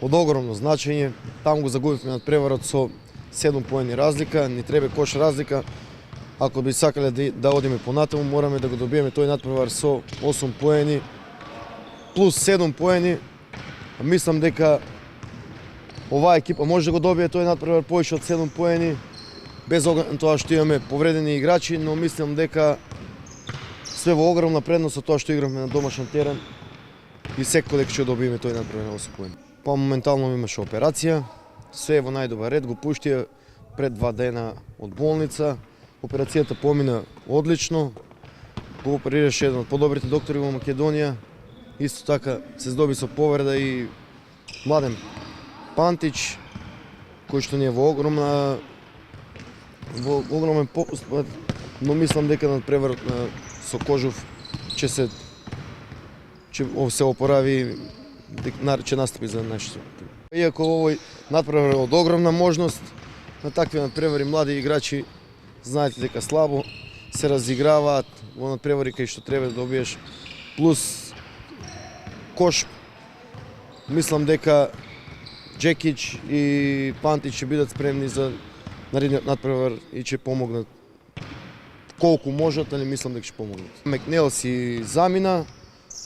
од огромно значење. Таму го загубивме надпреварот со 7 поени разлика, ни треба кош разлика. Ако би сакале да одиме понатаму, мораме да го добиеме тој надпревар со 8 поени плюс 7 поени. Мислам дека оваа екипа може да го добие тој надпревар повеќе од 7 поени, без оглед на тоа што имаме повредени играчи, но мислам дека све во огромна предност од тоа што игравме на домашен терен и секој дека ќе добиеме тој надпревар на 8 поени. Па моментално имаше операција, све во најдобар ред, го пуштија пред 2 дена од болница. Операцијата помина одлично, го оперираше еден од подобрите доктори во Македонија. Исто така се здоби со повреда и Младен Пантич, кој што не е во огромен попуст, но мислам дека надпреварот со Кожув ќе се опорави, ќе настапи за нашето. Иако овој надпревар е од огромна можност, на такви надпревари млади играчи знаете дека слабо се разиграваат во надпревари кај што треба да добиеш плюс кош. Мислам дека Джекич и Пантич ќе бидат спремни за наредниот надпревар и ќе помогнат колку можат, али мислам дека ќе помогнат. Макнел си замина,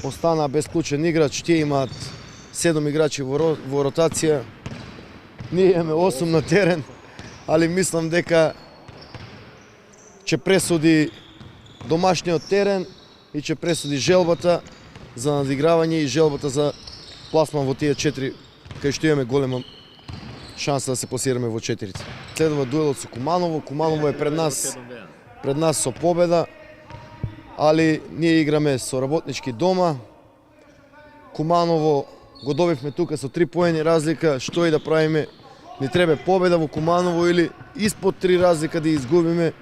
остана безклучен играч, тие имаат 7 играчи во ротација. Ние имаме 8 на терен, али мислам дека ќе пресуди домашниот терен и ќе пресуди желбата за надигравање и желбата за пласман во тие 4, кај што имаме голема шанса да се пласираме во 4. Следува дуелот со Куманово. Куманово е пред нас со победа, али ние играме со работнички дома. Куманово го добивме тука со 3 поени разлика, што и да правиме, ни треба победа во Куманово или испод 3 разлика да изгубиме,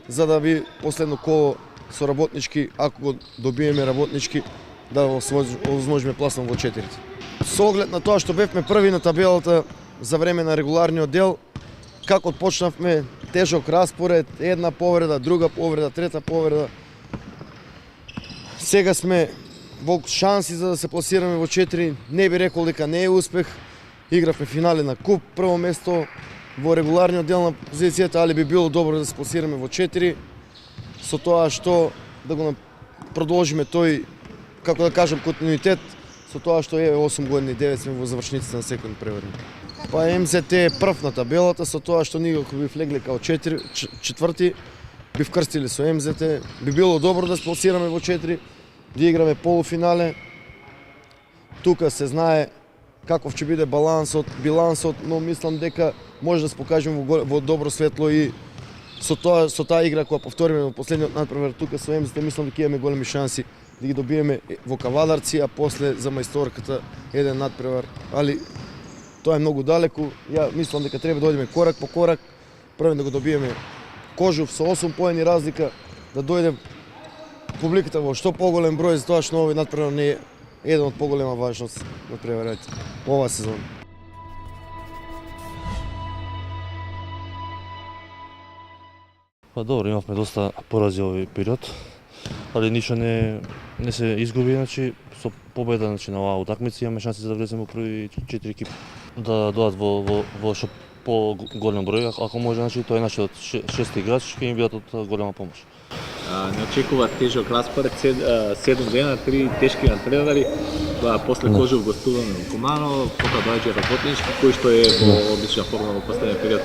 за да би последно коло со работнички, ако го добиеме работнички, да овозможиме пласман во 4. Со оглед на тоа што бевме први на табелата за време на регуларниот дел, како почнавме тежок распоред, една повреда, друга повреда, трета повреда. Сега сме во шанси за да се пласираме во 4, не би рекол дека не е успех. Игравме финале на куп, прво место во регуларниот дел на позицијата, али би било добро да се пласираме во 4, со тоа што да го продолжиме тој, како да кажам, континуитет, со тоа што е 8 години, 9 сме во завршниците на секој преварник. Па МЗТ е прв на табелата, со тоа што ние ако би влегле као четврти, би вкрстили со МЗТ, би било добро да се пласираме во 4, да играме полуфинале. Тука се знае каков ќе биде билансот, но мислам дека може да се покажеме во добро светло и со таа игра која повториме во последниот надпревар тука со МЗТ, мислам дека имаме големи шанси да ги добиеме во Кавадарци, а после за мајсторката еден надпревар, али тоа е многу далеку. Ја мислам дека треба да одиме корак по корак, прво да го добиеме Кожув со 8 поени разлика, да дојде публиката во што поголем број, за тоа што овој надпревар не е еден од поголема важност на преварите оваа сезона. Па добро, имавме доста порази овој период, али ништо не се изгуби, значи со победа на оваа утакмица имаме шанси за да влеземе во први 4 екипи. Да дојдат во што по-голем број, ако може, значи тоа е нашиот шести играч, ќе им бидат од голема помош. Не очекува тежок распоред, 7 дена, 3 тешки надпревари, после Кожув гостуваме во Куманово, потоа доаѓа работнички, кој што е во одлична форма во последниот период.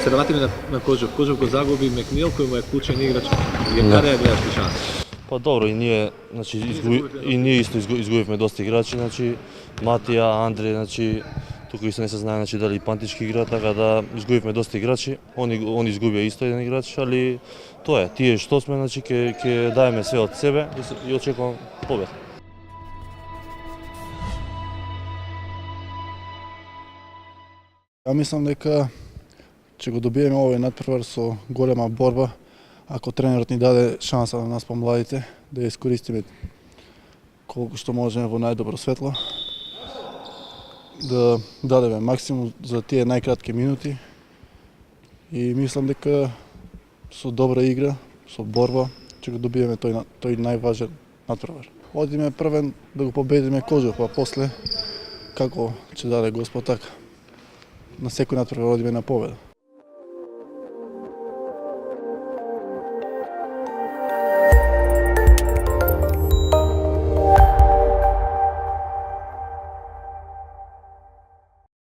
Се вратиме на Кожув. Кожув го загуби Макнел, кој му е клучен играч. Каде ја гледаш ти шанса? Па добро, и ние, значи исто изгубивме доста играчи, значи Матија, Андре, значи тука исто не се знае, значи дали Пантички игра, така да изгубивме доста играчи. Он изгубија исто еден играч, али тоа е, тие што сме, значи ќе даеме све од себе и очекувам победа. Ја мислам дека ќе го добиеме овој надпревар со голема борба, ако тренерот ни даде шанса на нас помладите да ја искористиме колку што можеме во најдобро светло, да дадеме максимум за тие најкратки минути и мислам дека со добра игра, со борба ќе го добиеме тој најважен надпревар. Одиме првен да го победиме Кожув, а после како ќе даде Господ, така на секој надпревар одиме на победа.